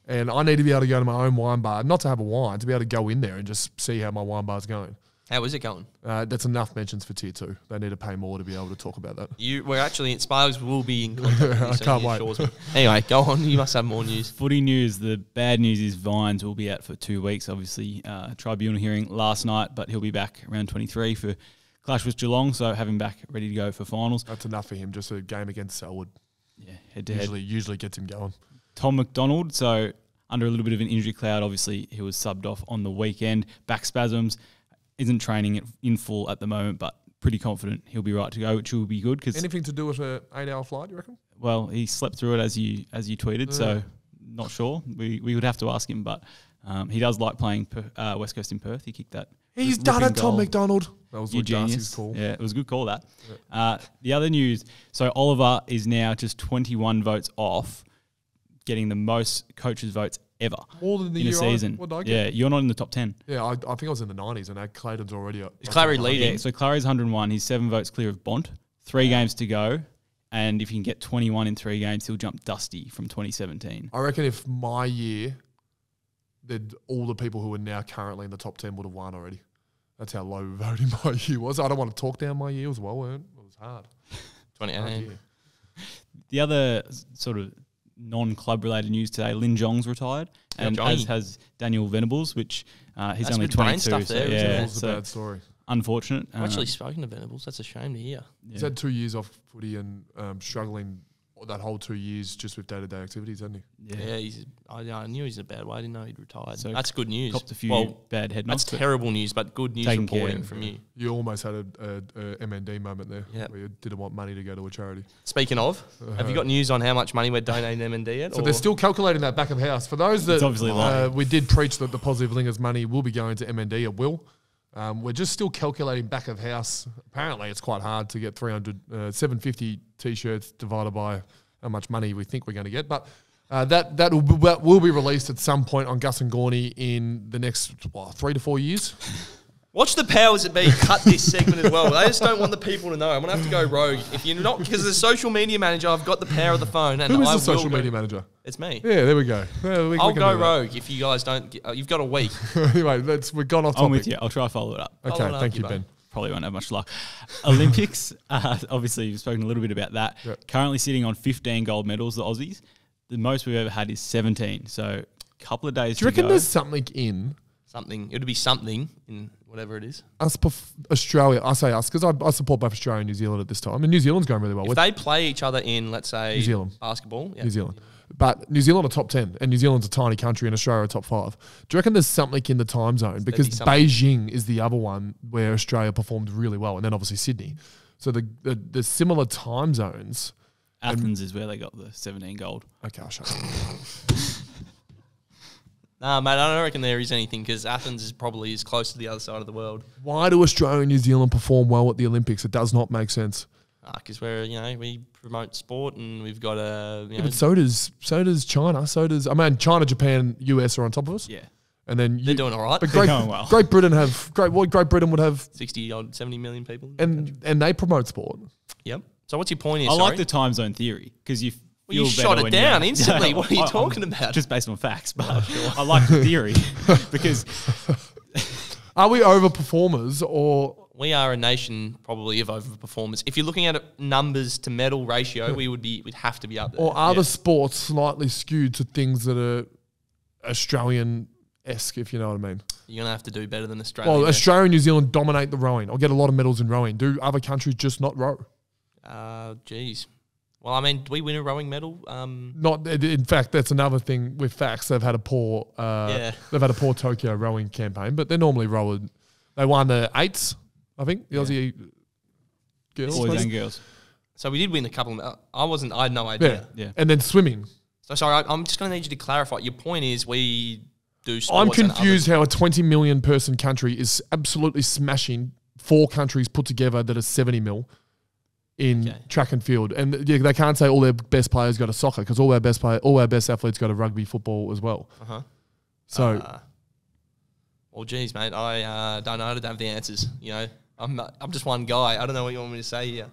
And I need to be able to go to my own wine bar, not to have a wine, to be able to go in there and just see how my wine bar's going. How is it going? That's enough mentions for tier 2. They need to pay more to be able to talk about that. We're actually, Sparks will be in contact with you. I can't wait. Anyway, go on. You must have more news. Footy news. The bad news is Vines will be out for 2 weeks. Obviously, tribunal hearing last night, but he'll be back around 23 for clash with Geelong, so have him back ready to go for finals. That's enough for him. Just a game against Selwood. Yeah, head-to-head. Usually gets him going. Tom McDonald, so under a little bit of an injury cloud, obviously he was subbed off on the weekend. Back spasms, isn't training in full at the moment, but pretty confident he'll be right to go, which will be good. Cause anything to do with an 8-hour flight, you reckon? Well, he slept through it as you tweeted, so not sure. We would have to ask him, but he does like playing West Coast in Perth. He kicked that. He's done it, Tom McDonald. That was Darcy's call. Yeah, it was a good call, that. Yeah. The other news, so Oliver is now just 21 votes off getting the most coaches' votes ever. More than the in year a season. What did I get? Yeah, you're not in the top 10. Yeah, I think I was in the 90s, and Clayton's already up. Is Clary leading? Yeah, so Clary's 101. He's 7 votes clear of Bont. 3 games to go. And if he can get 21 in 3 games, he'll jump Dusty from 2017. I reckon if my year, then all the people who are now currently in the top 10 would have won already. That's how low voting my year was. I don't want to talk down my year. It was well earned. It was hard. 2018. The other sort of non-club related news today, Lin Jong's retired, and as has Daniel Venables, which he's only 22. Stuff there, it's a bad story. Unfortunate. I've actually spoken to Venables. That's a shame to hear. Yeah. He's had 2 years off footy and struggling that whole 2 years just with day-to-day activities, hasn't he? Yeah, I knew he was in a bad way. I didn't know he'd retired. So that's good news. Copped a few bad head knocks. That's terrible news, but good news reporting from you. You almost had a MND moment there where you didn't want money to go to a charity. Speaking of, have you got news on how much money we're donating to MND yet? So they're still calculating that back of house. For those that obviously we did preach that the Positive Lingers money will be going to MND, it will. We're just still calculating back of house. Apparently, it's quite hard to get 750 T-shirts divided by how much money we think we're going to get. But That will be released at some point on Gus and Gawny in the next 3 to 4 years. Watch the powers that be cut this segment as well. I just don't want the people to know. I'm going to have to go rogue. If you're not, because as a social media manager, I've got the power of the phone. And Who is the social media manager? It's me. Yeah, there we go. Yeah, I'll go rogue if you guys don't. You've got a week. Anyway, we've gone off topic. I'm with you. I'll try to follow it up. Okay, thank you, Ben. Probably won't have much luck. Olympics, obviously you've spoken a little bit about that. Yep. Currently sitting on 15 gold medals, the Aussies. The most we've ever had is 17. So a couple of days to go. Do you reckon there's something in... Something. It would be something in whatever it is. Australia, I say us, because I support both Australia and New Zealand at this time. And New Zealand's going really well. If they play each other in, let's say, New Zealand. Basketball. Yeah. New Zealand. But New Zealand are top 10, and New Zealand's a tiny country, and Australia are top 5. Do you reckon there's something in the time zone? Because Beijing is the other one where Australia performed really well, and then obviously Sydney. So the similar time zones. Athens is where they got the 17 gold. Okay, I'll shut up. Nah, mate, I don't reckon there is anything because Athens is probably as close to the other side of the world. Why do Australia and New Zealand perform well at the Olympics? It does not make sense. Because we promote sport and we've got a. But so does China. China, Japan, US are on top of us. Yeah, and then they're doing all right. But they're going well. Great Britain would have 70 million people, and they promote sport. Yep. So what's your point here? I like the time zone theory because you shot it down instantly. What are you talking about? Just based on facts, but I like the theory because are we overperformers or? We are a nation probably of overperformers. If you're looking at numbers to medal ratio, we'd have to be up there. Or are the sports slightly skewed to things that are Australian-esque, if you know what I mean? You're going to have to do better than Australia. Well, Australia and New Zealand dominate the rowing. I'll get a lot of medals in rowing. Do other countries just not row? Geez. Well, do we win a rowing medal? Not. In fact, that's another thing with facts. They've had a poor Tokyo rowing campaign, but they're normally rowing. They won the 8s. I think the Aussie girls, boys and girls. So we did win a couple. I had no idea. Yeah. And then swimming. So sorry, I'm just going to need you to clarify. Your point is we do sports. I'm confused how a 20 million person country is absolutely smashing 4 countries put together that are 70 mil in track and field, and they can't say all their best players go to soccer because all our best athletes go to rugby, football as well. So. Well, geez, mate, I don't know. I don't have the answers. I'm just one guy. I don't know what you want me to say here.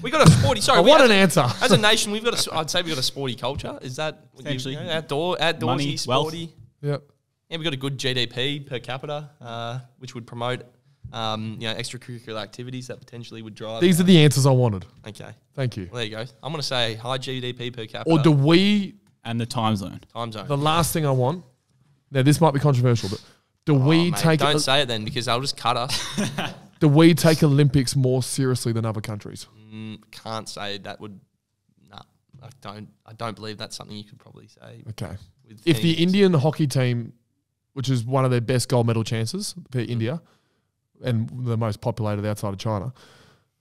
We got a sporty. Sorry, an answer. As a nation, I'd say we've got a sporty culture. Is that essentially outdoorsy, money, sporty? Yep. Yeah, we've got a good GDP per capita, which would promote extracurricular activities that potentially would drive. These are the answers I wanted. Okay, thank you. Well, there you go. I'm going to say high GDP per capita. Or do we? And the time zone. The last thing I want. Now this might be controversial, but. Don't say it then because I'll just cut us. Do we take Olympics more seriously than other countries? Can't say that would. No, I don't believe that's something you could probably say. Okay. If the Indian hockey team, which is one of their best gold medal chances for India, and the most populated outside of China,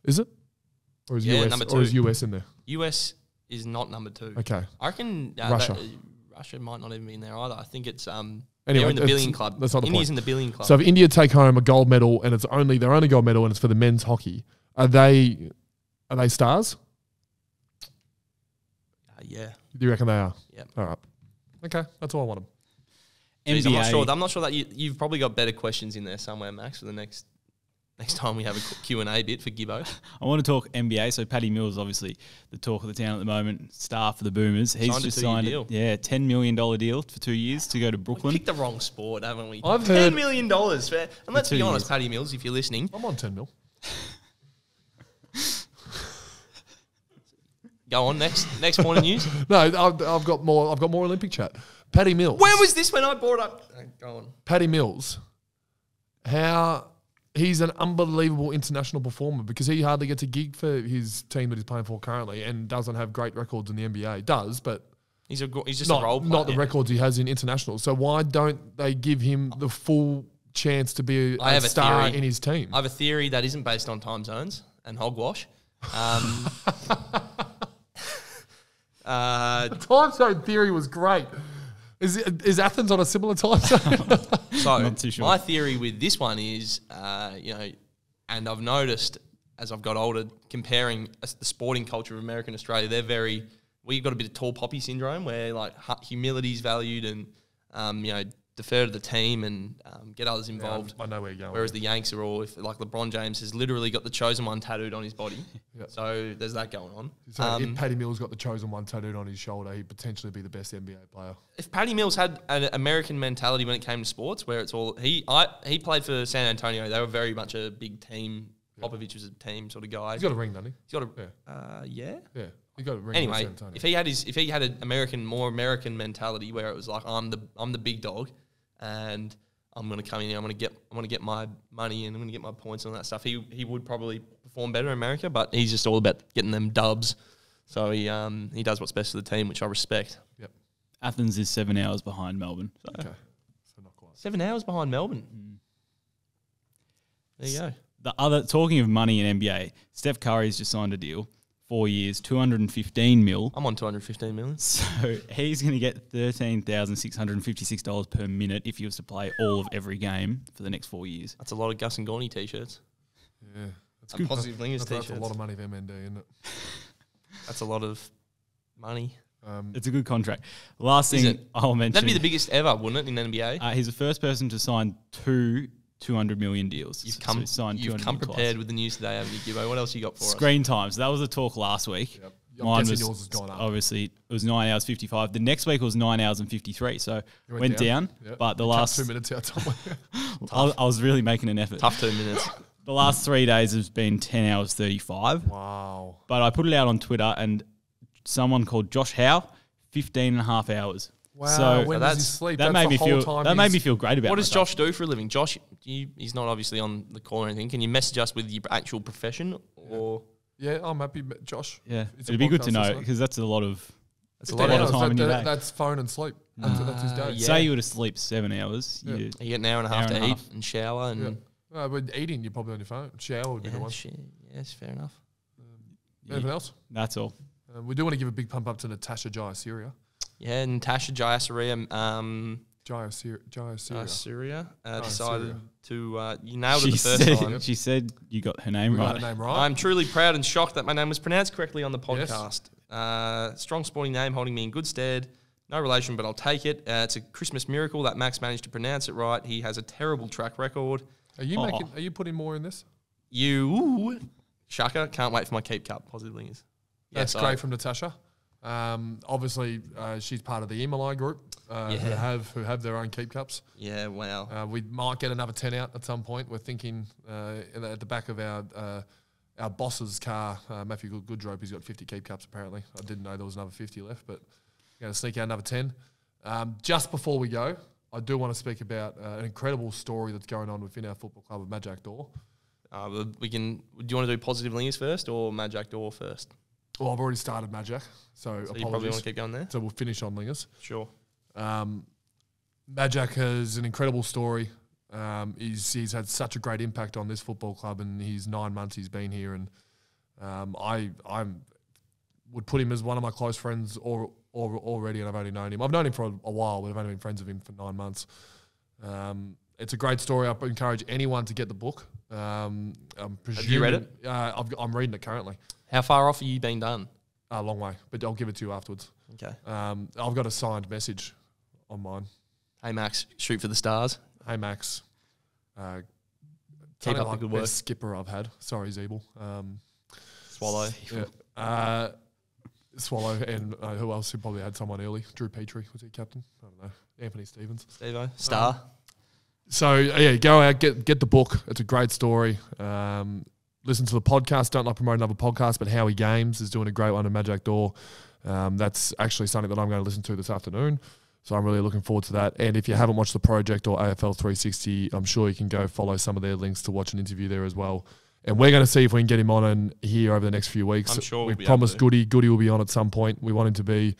is it? Or is US? Number 2. Or is US in there? US is not number 2. Okay. I reckon Russia. Russia might not even be in there either. I think it's Anyway, they're in the billion club. That's not the India's point. in the billion club. So if India take home a gold medal and their only gold medal and it's for the men's hockey, are they stars? Yeah. Do you reckon they are? Yeah. All right. Okay, that's all I want them. NBA. I'm not sure that you've probably got better questions in there somewhere, Max, for the next time we have a Q&A bit for Gibbo. I want to talk NBA. So Paddy Mills, obviously the talk of the town at the moment, star for the Boomers. He's just signed a $10 million deal for 2 years to go to Brooklyn. We picked the wrong sport, haven't we? I've heard $10 million. And let's be honest, Paddy Mills, if you're listening. I'm on 10 mil. Go on, next point of news. No, I've got more Olympic chat. Paddy Mills. Where was this when I brought up? Go on. Paddy Mills. He's an unbelievable international performer because he hardly gets a gig for his team that he's playing for currently and doesn't have great records in the NBA. Does, but he's just a role player. Not the records he has in international. So why don't they give him the full chance to be a star in his team? I have a theory that isn't based on time zones and hogwash. The time zone theory was great. Is Athens on a similar time zone? So Not too sure. My theory with this one is, and I've noticed as I've got older, comparing the sporting culture of America and Australia, we've got a bit of tall poppy syndrome where like humility is valued and defer to the team and get others involved. I know where you're going. Whereas the Yanks are all, like LeBron James has literally got the chosen one tattooed on his body. So there's that going on. So if Paddy Mills got the chosen one tattooed on his shoulder, he'd potentially be the best NBA player. If Paddy Mills had an American mentality when it came to sports, where it's all he played for San Antonio, they were very much a big team. Popovich was a team sort of guy. He's got a ring, doesn't he? He's got a Yeah. He got a ring. Anyway, if he had an more American mentality where it was like I'm the big dog, and I'm going to come in here, I'm going to get my money and I'm going to get my points and all that stuff. He would probably perform better in America, but he's just all about getting them dubs. So he does what's best for the team, which I respect. Yep. Athens is 7 hours behind Melbourne. So. Okay. So not quite. 7 hours behind Melbourne. There you go. Talking of money in NBA, Steph Curry's just signed a deal. 4 years, $215 million. I'm on $215 million. So he's going to get $13,656 per minute if he was to play all of every game for the next 4 years. That's a lot of Gus and Gawny t-shirts. Yeah. That's good. Positive Lingers t-shirts. That's a lot of money for MND, isn't it? That's a lot of money. It's a good contract. Last thing I'll mention. That'd be the biggest ever, wouldn't it, in NBA? He's the first person to sign two $200 million deals. You've come prepared with the news today, haven't you, Gibbo? What else you got for us? Screen time. So that was the talk last week. Yep. Mine was yours has gone up. Obviously, it was 9 hours 55. The next week was 9 hours and 53. So went down. Yep. But the last 2 minutes out somewhere. I was really making an effort. Tough 2 minutes. The last 3 days has been 10 hours 35. Wow. But I put it out on Twitter and someone called Josh Howe, 15 and a half hours. Wow. So when does he sleep? That made me feel great about it. What does Josh do for a living? Josh, he's not obviously on the call or anything. Can you message us with your actual profession or? Yeah, I'm happy, Josh. Yeah, it'd be good to know because that's a lot of time in your day. That's phone and sleep. That's his day. Say you were to sleep 7 hours. Yeah. You get an hour and a half to eat and shower and. But eating, you're probably on your phone. Shower would be the one. Yes, fair enough. Anything else? That's all. We do want to give a big pump up to Natasha Jayasuriya. Yeah, Natasha Jayasuriya. Jayasuriya decided to. You nailed it the first time. She said you got her name right. I'm truly proud and shocked that my name was pronounced correctly on the podcast. Yes. Strong sporting name, holding me in good stead. No relation, but I'll take it. It's a Christmas miracle that Max managed to pronounce it right. He has a terrible track record. Are you putting more in this? Shaka, can't wait for my keep cup. Positively is. That's great from Natasha. Obviously, she's part of the Emily group who have their own keep cups. Yeah, wow. We might get another 10 out at some point. We're thinking at the back of our boss's car, Matthew Goodrope, he's got 50 keep cups apparently. I didn't know there was another 50 left, but we're going to sneak out another 10. Just before we go, I do want to speak about an incredible story that's going on within our football club of Majak Door. Do you want to do positive lingers first or Majak Door first? Well, I've already started Majak, so apologies. You probably want to keep going there? So we'll finish on Lingers. Sure. Majak has an incredible story. He's had such a great impact on this football club in his 9 months he's been here, and I would put him as one of my close friends already, and I've only known him. I've known him for a while, but I've only been friends with him for 9 months. It's a great story. I encourage anyone to get the book. Have you read it? I'm reading it currently. How far off are you being done? A long way, but I'll give it to you afterwards. Okay. I've got a signed message on mine. Hey, Max, shoot for the stars. Hey, Max. Keep up the good work. Best skipper I've had. Sorry, Zeeble. Swallow. Yeah. Swallow, and who else? Who probably had someone early? Drew Petrie, was he captain? I don't know. Anthony Stevens. Steve-O. Star. Go out, get the book. It's a great story. Listen to the podcast. Don't like promoting another podcast, but Howie Games is doing a great one in Majak Door. That's actually something that I'm going to listen to this afternoon. So I'm really looking forward to that. And if you haven't watched The Project or AFL 360, I'm sure you can go follow some of their links to watch an interview there as well. And we're going to see if we can get him on and here over the next few weeks. I'm sure we promised Goody will be on at some point. We want him to be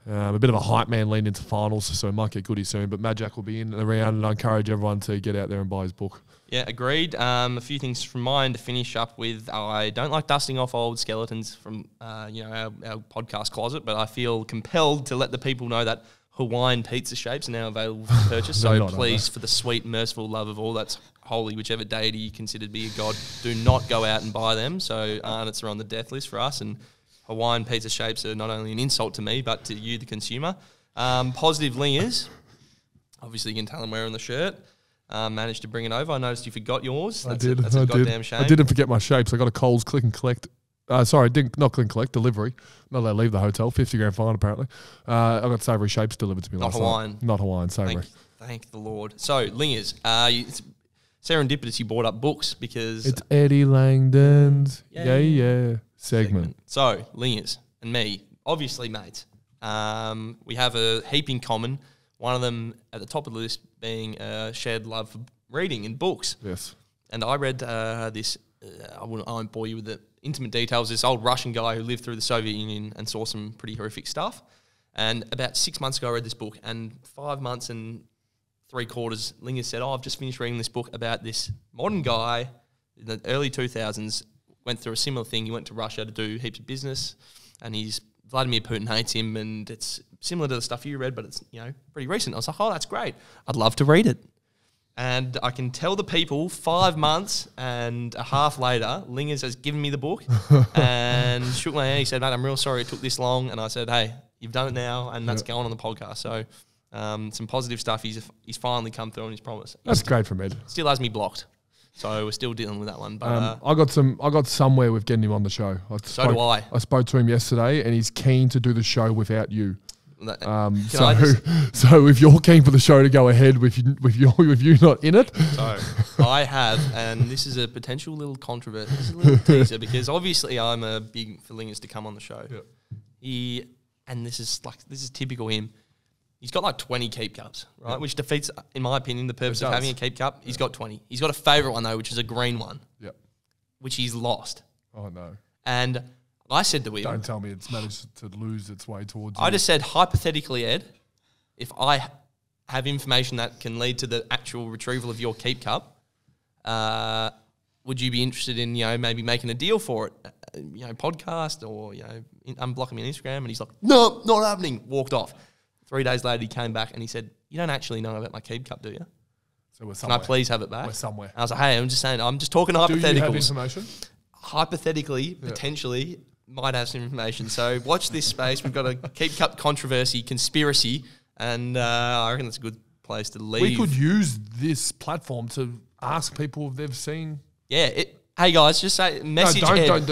a bit of a hype man leading into finals, so we might get Goody soon. But Majak will be in and around, and I encourage everyone to get out there and buy his book. Yeah, agreed. A few things from mine to finish up with. I don't like dusting off old skeletons from our podcast closet, but I feel compelled to let the people know that Hawaiian pizza shapes are now available for purchase. So please, for the sweet, merciful love of all that's holy, whichever deity you consider to be a god, do not go out and buy them. So Arnott's are on the death list for us, and Hawaiian pizza shapes are not only an insult to me, but to you, the consumer. Positive lingers. Obviously, you can tell I'm wearing the shirt. Managed to bring it over. I noticed you forgot yours. That's a goddamn shame. I didn't forget my shapes. I got a Coles click and collect. Not click and collect, delivery. Not allowed to leave the hotel. 50 grand fine, apparently. I got savoury shapes delivered to me last night. Not Hawaiian, savoury. Thank the Lord. So, lingers. It's serendipitous you brought up books because... It's Eddie Langdon's segment. So, lingers and me, obviously mates. We have a heap in common. One of them at the top of the list being a shared love for reading and books. Yes. And I read this, I won't bore you with the intimate details, this old Russian guy who lived through the Soviet Union and saw some pretty horrific stuff. And about 6 months ago, I read this book, and 5 months and 3/4, Lingers said, I've just finished reading this book about this modern guy in the early 2000s, went through a similar thing. He went to Russia to do heaps of business, and Vladimir Putin hates him, and it's similar to the stuff you read, but it's pretty recent. I was like, oh, that's great. I'd love to read it. And I can tell the people 5 months and a half later, Lingers has given me the book and shook my hand. He said, mate, I'm real sorry it took this long. And I said, hey, you've done it now, and that's going on the podcast. So some positive stuff. He's finally come through on his promise. That's great from Ed. Still has me blocked. So we're still dealing with that one. But I got somewhere with getting him on the show. So do I. I spoke to him yesterday, and he's keen to do the show without you. So if you're keen for the show to go ahead with you not in it, so I have, and this is a potential little controversy, this is a little teaser, because obviously I'm a big for Lingers to come on the show. Yeah. This is typical him. He's got like 20 keep cups, right? Which defeats, in my opinion, the purpose of having a keep cup. He's got 20. He's got a favourite one though, which is a green one. Yep. Which he's lost. Oh no. And I said to him... Don't tell me it's managed to lose its way towards I just said, hypothetically, Ed, if I have information that can lead to the actual retrieval of your keep cup, would you be interested in, maybe making a deal for it? Podcast or, unblocking me on Instagram? And he's like, no, not happening. Walked off. 3 days later, he came back and he said, you don't actually know about my keep cup, do you? So we're somewhere. Can I please have it back? We're somewhere. I was like, hey, I'm just saying, I'm just talking hypotheticals. Do you have information? Hypothetically, potentially, might have some information. So watch this space. We've got a keep cup controversy, conspiracy, and I reckon it's a good place to leave. We could use this platform to ask people if they've seen. Yeah. Hey guys, just say message Ed.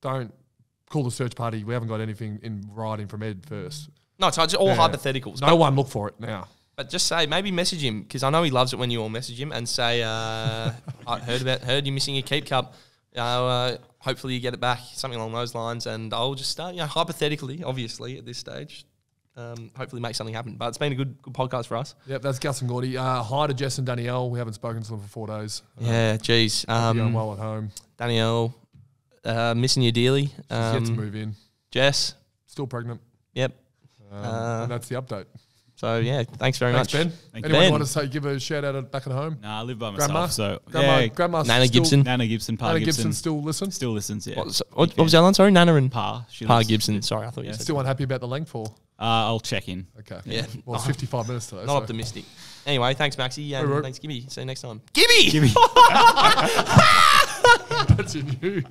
Don't call the search party. We haven't got anything in writing from Ed first. No, it's all hypotheticals. No one look for it now. But just say, maybe message him, because I know he loves it when you all message him and say, I heard you're missing your keep cup. Hopefully you get it back, something along those lines. And I'll just start, hypothetically, obviously, at this stage, hopefully make something happen. But it's been a good podcast for us. Yep, that's Gus and Gawny. Hi to Jess and Danielle. We haven't spoken to them for 4 days. Yeah, geez. Going well at home. Danielle, missing you dearly. She's yet to move in. Jess. Still pregnant. Yep. And that's the update. So, yeah, thanks very much. Ben. Anyone want to give a shout out back at home? Nah, I live by myself. Grandma Nana Gibson. Nana Gibson, Pa Gibson. Gibson still listens? Still listens, yeah. What was that one? Sorry, Nana and Pa. Pa Gibson. Sorry, I thought you said. Still unhappy about the length or? I'll check in. Okay. Yeah. Well, it's 55 minutes today. Not optimistic. Anyway, thanks, Maxie. And thanks, Gibby. See you next time. Gibby! That's in you.